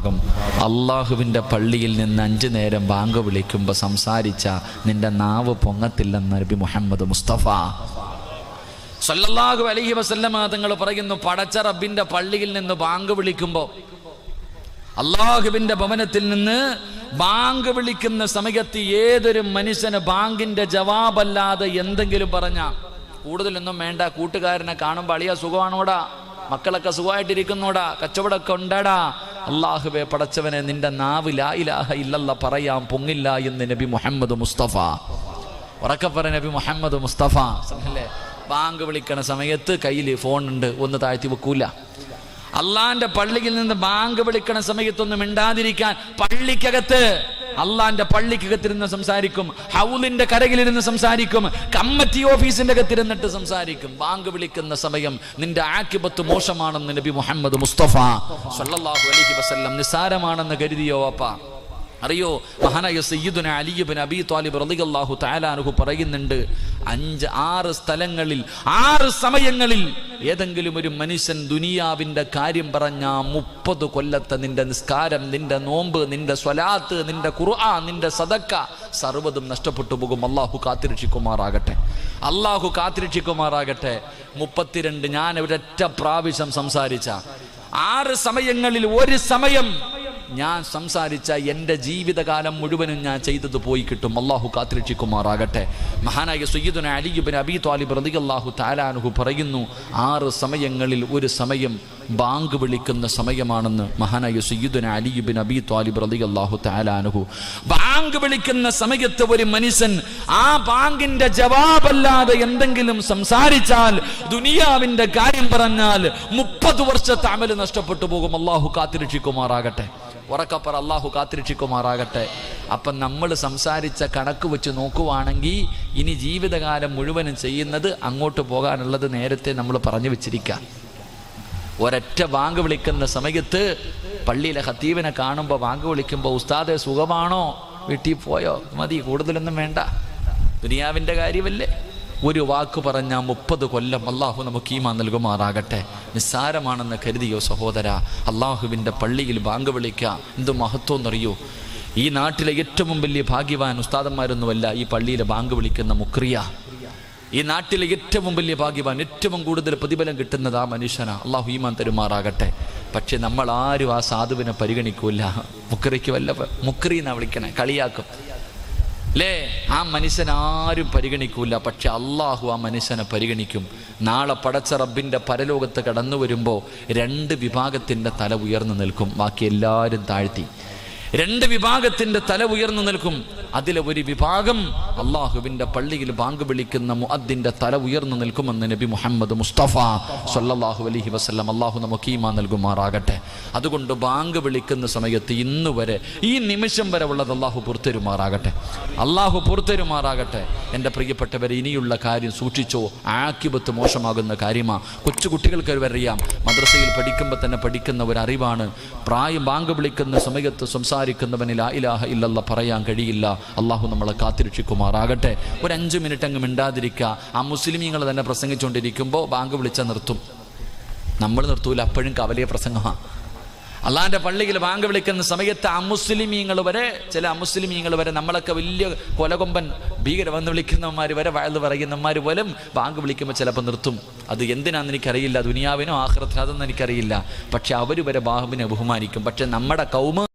വിഭാഗം അള്ളാഹുവിൻ്റെ പള്ളിയിൽ നിന്ന് 5 നേരം ബാങ്ക് വിളിക്കുമ്പോൾ സംസാരിച്ച നിന്റെ നാവ് പൊങ്ങത്തില്ലെന്ന് നബി മുഹമ്മദ് മുസ്തഫ സല്ലല്ലാഹു അലൈഹി വസല്ലമ തങ്ങൾ പറയുന്നു. പടച്ച റബ്ബിൻ്റെ പള്ളിയിൽ നിന്ന് ബാങ്ക് വിളിക്കുമ്പോൾ, അള്ളാഹുവിൻ്റെ ഭവനത്തിൽ നിന്ന് ബാങ്ക് വിളിക്കുന്ന സമയത്ത് ഏതൊരു മനുഷ്യന് ബാങ്കിൻ്റെ ജവാബല്ലാതെ എന്തെങ്കിലും പറഞ്ഞാൽ കൂടുതലൊന്നും വേണ്ട, കൂട്ടുകാരനെ കാണുമ്പോൾ അളിയ സുഖമാണോടാ, മക്കളൊക്കെ സുഖമായിട്ടിരിക്കുന്നോടാ, കച്ചവടമൊക്കെ ഉണ്ടാടാ, അള്ളാഹുവേ പടച്ചവനെ നിന്റെ നാവ് ലാ ഇലാഹ ഇല്ലല്ലാഹ് പറയാൻ പൊങ്ങില്ല എന്ന് നബി മുഹമ്മദ് മുസ്തഫ. ഉറക്കപ്പറ നബി മുഹമ്മദ് മുസ്തഫ അല്ലേ. ബാങ്ക് വിളിക്കണ സമയത്ത് കയ്യിൽ ഫോണുണ്ട്, ഒന്ന് താഴ്ത്തി വെക്കൂല. അള്ളാന്റെ പള്ളിയിൽ നിന്ന് ബാങ്ക് വിളിക്കണ സമയത്തൊന്നും മിണ്ടാതിരിക്കാൻ പള്ളിക്കകത്ത്, അള്ളാന്റെ പള്ളിക്കകത്തിരുന്ന് സംസാരിക്കും, ഹൗലിന്റെ കരകിലിരുന്ന് സംസാരിക്കും, കമ്മിറ്റി ഓഫീസിന്റെ അകത്തിരുന്നിട്ട് സംസാരിക്കും. ബാങ്ക് വിളിക്കുന്ന സമയം നിന്റെ ആക്കിബത്ത് മോശമാണെന്ന് നബി മുഹമ്മദ് മുസ്തഫ സല്ലല്ലാഹു അലൈഹി വസല്ലം നിസാരമാണെന്ന് കരുതിയോ അപ്പ? അറിയോ, മഹാനായ സയ്യിദുന അലി ഇബ്നു അബീ ത്വാലിബ് റളിയല്ലാഹു തആല അൻഹു പറയുന്നുണ്ട്, 5-6 സ്ഥലങ്ങളിൽ 6 സമയങ്ങളിൽ ഏതെങ്കിലും ഒരു മനുഷ്യൻ ദുനിയാവിൻ്റെ കാര്യം പറഞ്ഞാൽ 30 കൊല്ലത്തെ നിന്റെ നിസ്കാരം, നിന്റെ നോമ്പ്, നിന്റെ സ്വലാത്ത്, നിന്റെ ഖുർആൻ, നിന്റെ സദക്ക സർവ്വതും നഷ്ടപ്പെട്ടു പോകും. അള്ളാഹു കാത്തിരക്ഷിക്കുമാറാകട്ടെ, അള്ളാഹു കാത്തിരക്ഷിക്കുമാറാകട്ടെ. 32 ഞാൻ ഒരൊറ്റ പ്രാവശ്യം സംസാരിച്ച 6 സമയങ്ങളിൽ ഒരു സമയം ഞാൻ സംസാരിച്ച എൻ്റെ ജീവിതകാലം മുഴുവനും ഞാൻ ചെയ്തത് പോയി കിട്ടും. അള്ളാഹു കാത്തിരക്ഷിക്കുമാറാകട്ടെ. മഹാനായ സയ്യിദുന അലി ഇബ്നു അബീ ത്വാലിബ് റളിയല്ലാഹു തആല അൻഹു പറയുന്നു, 6 സമയങ്ങളിൽ ഒരു സമയം ബാങ്ക് വിളിക്കുന്ന സമയമാണെന്ന് മഹാനായ സയ്യിദുന അലി ഇബ്നു അബീ ത്വാലിബ് റളിയല്ലാഹു തആല അൻഹു. ബാങ്ക് വിളിക്കുന്ന സമയത്ത് ഒരു മനുഷ്യൻ ആ ബാങ്കിന്റെ ജവാബല്ലാതെ എന്തെങ്കിലും സംസാരിച്ചാൽ, ദുനിയാവിന്റെ കാര്യം പറഞ്ഞാൽ 30 വർഷത്തെ അമല് നഷ്ടപ്പെട്ടു പോകും. അള്ളാഹു കാത്തിരക്ഷിക്കുമാറാകട്ടെ. ഉറക്കപ്പറ അള്ളാഹു കാത്തിരക്ഷിക്കുമാറാകട്ടെ. അപ്പം നമ്മൾ സംസാരിച്ച കണക്ക് വെച്ച് നോക്കുവാണെങ്കിൽ ഇനി ജീവിതകാലം മുഴുവനും ചെയ്യുന്നത് അങ്ങോട്ട് പോകാനുള്ളത് നേരത്തെ നമ്മൾ പറഞ്ഞു വെച്ചിരിക്കാം. ഒരൊറ്റ ബാങ്ക് വിളിക്കുന്ന സമയത്ത് പള്ളിയിലെ ഖത്തീബിനെ കാണുമ്പോൾ ബാങ്ക് വിളിക്കുമ്പോൾ, ഉസ്താദെ സുഖമാണോ, വീട്ടിൽ പോയോ, മതി, കൂടുതലൊന്നും വേണ്ട, ദുനിയാവിൻ്റെ കാര്യമല്ലേ, ഒരു വാക്ക് പറഞ്ഞാൽ 30 കൊല്ലം. അള്ളാഹു നമുക്ക് ഈമാൻ നൽകുമാറാകട്ടെ. നിസ്സാരമാണെന്ന് കരുതിയോ സഹോദര? അള്ളാഹുവിൻ്റെ പള്ളിയിൽ ബാങ്ക് വിളിക്കുക എന്ത് മഹത്വം എന്നറിയോ? ഈ നാട്ടിലെ ഏറ്റവും വലിയ ഭാഗ്യവാൻ ഉസ്താദന്മാരൊന്നുമല്ല ഈ പള്ളിയിൽ ബാങ്ക് വിളിക്കുന്ന മുക്രിയ. ഈ നാട്ടിലെ ഏറ്റവും വലിയ ഭാഗ്യവാൻ, ഏറ്റവും കൂടുതൽ പ്രതിഫലം കിട്ടുന്നത് ആ മനുഷ്യനാ. അള്ളാഹു ഈമാൻ തരുമാറാകട്ടെ. പക്ഷെ നമ്മൾ ആരും ആ സാധുവിനെ പരിഗണിക്കൂല. മുക്രിക്ക് വല്ല മുക്രി എന്നാ വിളിക്കണേ, കളിയാക്കും അല്ലേ? ആ മനുഷ്യനാരും പരിഗണിക്കൂല. പക്ഷെ അള്ളാഹു ആ മനുഷ്യനെ പരിഗണിക്കും. നാളെ പടച്ച റബ്ബിൻ്റെ പരലോകത്ത് കടന്നു വരുമ്പോൾ 2 വിഭാഗത്തിൻ്റെ തല ഉയർന്നു നിൽക്കും, ബാക്കി എല്ലാവരും താഴ്ത്തി. 2 വിഭാഗത്തിൻ്റെ തല ഉയർന്നു നിൽക്കും. അതിലെ ഒരു വിഭാഗം അള്ളാഹുവിൻ്റെ പള്ളിയിൽ ബാങ്ക് വിളിക്കുന്ന മുഅദ്ദിൻ്റെ തല ഉയർന്നു നിൽക്കുമെന്ന് നബി മുഹമ്മദ് മുസ്തഫ സല്ലല്ലാഹു അലൈഹി വസല്ലം. അള്ളാഹു നമുക്ക് ഈമാൻ നൽകുമാറാകട്ടെ. അതുകൊണ്ട് ബാങ്ക് വിളിക്കുന്ന സമയത്ത് ഇന്ന് വരെ, ഈ നിമിഷം വരെ ഉള്ളത് അള്ളാഹു പുറത്തരുമാറാകട്ടെ, അള്ളാഹു പുറത്തരുമാറാകട്ടെ. എൻ്റെ പ്രിയപ്പെട്ടവരെ, ഇനിയുള്ള കാര്യം സൂക്ഷിച്ചോ, ആക്കിബത്ത് മോശമാകുന്ന കാര്യമാണ്. കൊച്ചു കുട്ടികൾക്ക് അറിയാം, മദ്രസയിൽ പഠിക്കുമ്പോൾ തന്നെ പഠിക്കുന്ന ഒരു അറിവാണ്. പ്രായം ബാങ്ക് വിളിക്കുന്ന സമയത്ത് സംസാരിക്കുന്നവന് ലാ ഇലാഹ ഇല്ലല്ലാഹ് പറയാൻ കഴിയില്ല. അള്ളാഹു നമ്മളെ കാത്തിരക്ഷിക്കുമാറാകട്ടെ. ഒരു 5 മിനിറ്റ് അങ്ങ് മിണ്ടാതിരിക്കുക. ആ മുസ്ലിമീങ്ങൾ തന്നെ പ്രസംഗിച്ചുകൊണ്ടിരിക്കുമ്പോൾ ബാങ്ക് വിളിച്ചാൽ നിർത്തും, നമ്മൾ നിർത്തൂല, അപ്പോഴും കവലിയ പ്രസംഗമാണ്. അള്ളാഹിൻ്റെ പള്ളിയിൽ ബാങ്ക് വിളിക്കുന്ന സമയത്ത് അമുസ്ലിമീങ്ങൾ വരെ, ചില അമുസ്ലിമീങ്ങൾ വരെ, നമ്മളൊക്കെ വലിയ കൊലകൊമ്പൻ ഭീകരമെന്ന് വിളിക്കുന്നവന്മാർ വരെ, വയല് പറയുന്നവന്മാർ പോലും ബാങ്ക് വിളിക്കുമ്പോൾ ചിലപ്പോൾ നിർത്തും. അത് എന്തിനാണെന്ന് എനിക്കറിയില്ല, ദുനിയാവിനോ ആഖിറത്തിനോ അതൊന്നും എനിക്കറിയില്ല. പക്ഷെ അവർ വരെ ബാഹുവിനെ ബഹുമാനിക്കും. പക്ഷെ നമ്മുടെ കൗമ